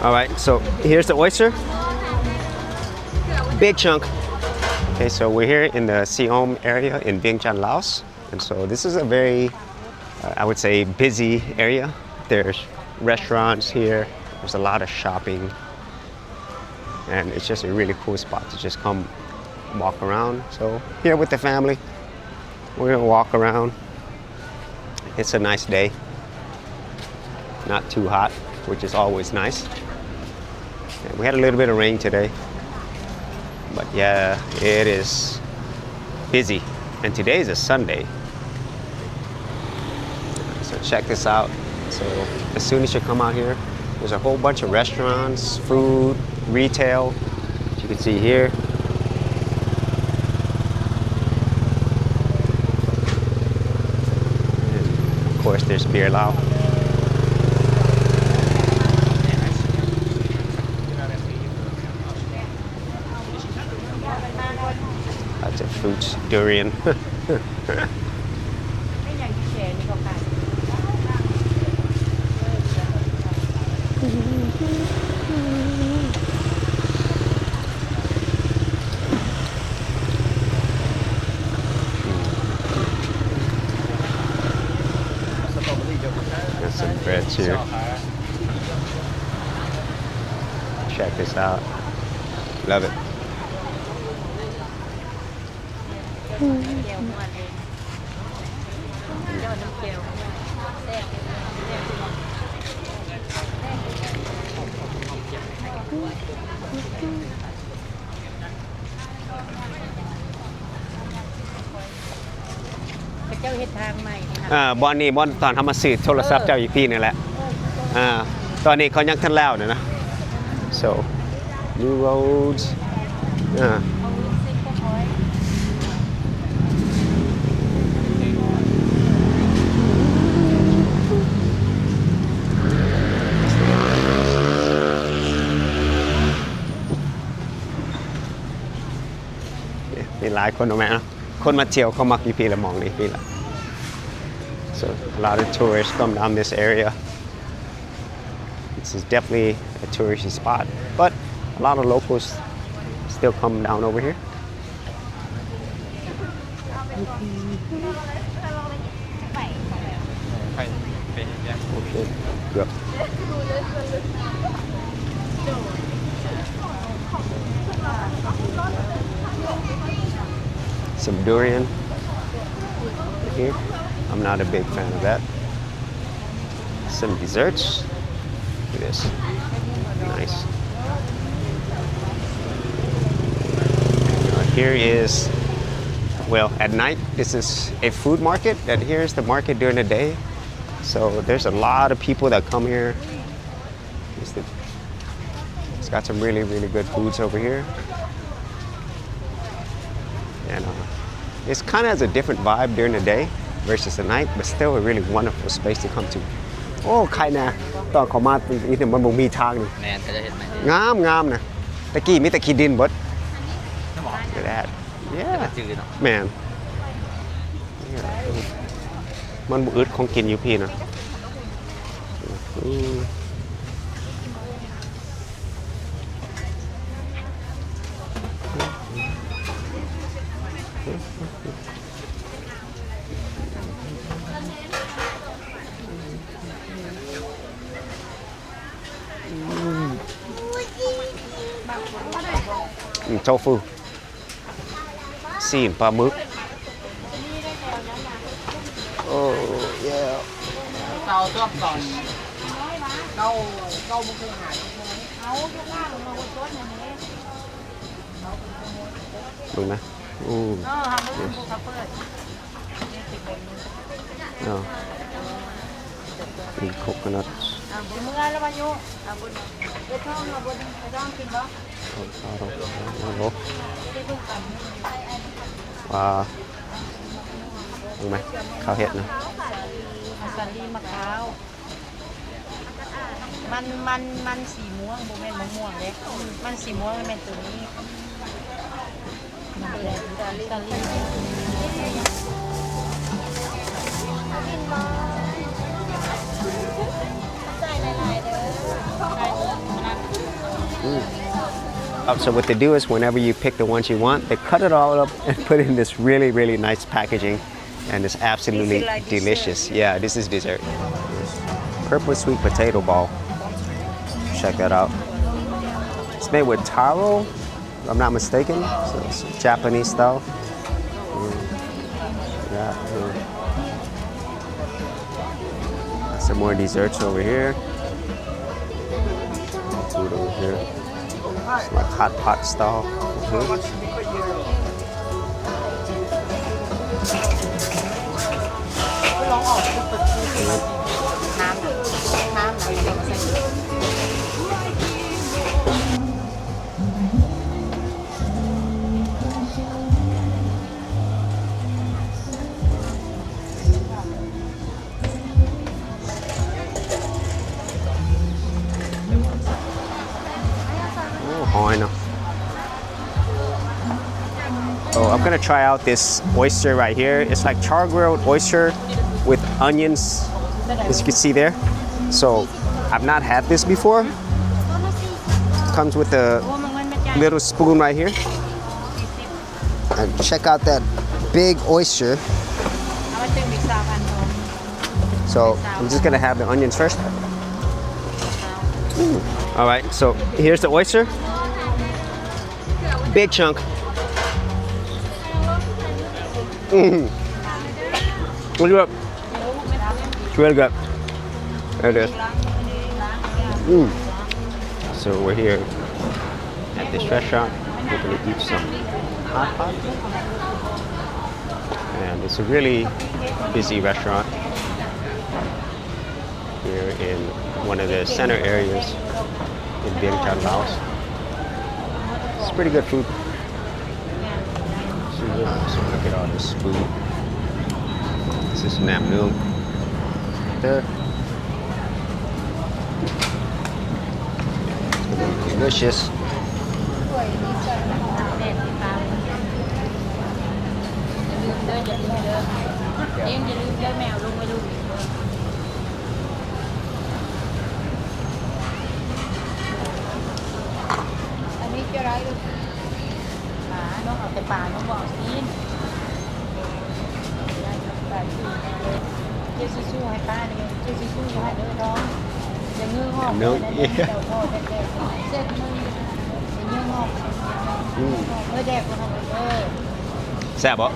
All right, so here's the oyster. Big chunk. Okay, so we're here in the Sihom area in Vientiane, Laos. And so this is a very, I would say, busy area. There's restaurants here. There's a lot of shopping. And it's just a really cool spot to just come walk around. So here with the family, we're gonna walk around. It's a nice day. Not too hot, which is always nice. And we had a little bit of rain today, but yeah, it is busy. And today is a Sunday. So check this out. So as soon as you come out here, there's a whole bunch of restaurants, food, retail, as you can see here. And of course, there's beer Lao. Lots of fruits, durian. Got some breads here. Check this out. Love it.บอนนี่บอนตอนทำมาสื่อโทรศัพท์เจ้าอีกพี่นี่แหละตอนนี้เขายังทันแล้วเนี่ยนะ so new roads มีหลายคนเอาไหมนะคนมาเที่ยวเขามักอีพีละมองนี่พี่ละ so a lot of tourists come down this area. This is definitely a touristy spot, but a lot of locals still come down over here. Okay, good. Some durian here. I'm not a big fan of that. Some desserts. Look at this. Nice. Here is, well, at night, this is a food market. And here's the market during the day. So there's a lot of people that come here. It's got some really, really good foods over here. And it's kind of has a different vibe during the day versus the night, but still a really wonderful space to come to. โอ้ใครนะตอนเขามาตรงนี้เนี่ยมันบ่มีทางนี่แมนก็จะเห็นไหมงามนะตะกี้มีแต่ขี้ดินเบิดเดี๋ยวแดดแมนมันบ่อึดของกินอยู่พี่นะโชฟูซีนปลาหมึกโอ้ยเตาต้มก่อนเตาบุกเครื่องหาเอาทุกอย่างมาบนโต๊ะอย่างนี้ดูนะมีโคโคนัทว้าวรู้ไหมข้าวเห็ดนะสาลีมะพร้าวมันสีม่วงโบแมนมะม่วงเลยมันสีม่วงมันเป็นตัวนี้สาลีใส่หลายๆเด้อ So what they do is whenever you pick the ones you want, they cut it all up and put it in this really, really nice packaging. And it's absolutely like delicious. dessert. Yeah, this is dessert. Purple sweet potato ball. Check that out. It's made with taro, if I'm not mistaken. So it's Japanese style. Some more desserts over here. Food over here. It's like hot pot style. Oh, I'm gonna try out this oyster right here. It's like char-grilled oyster with onions, as you can see there. So I've not had this before. Comes with a little spoon right here. And check out that big oyster. So I'm just gonna have the onions first. All right, so here's the oyster. Big chunk. Look it up. It's really good. There it is. So we're here at this restaurant. We're gonna eat some hot pot. And it's a really busy restaurant here in one of the center areas in Vientiane, Laos. It's pretty good food. So look at all this food. This is Nam Nương. There. It's delicious. Nam Nương. Yeah. Xẹp bỏ.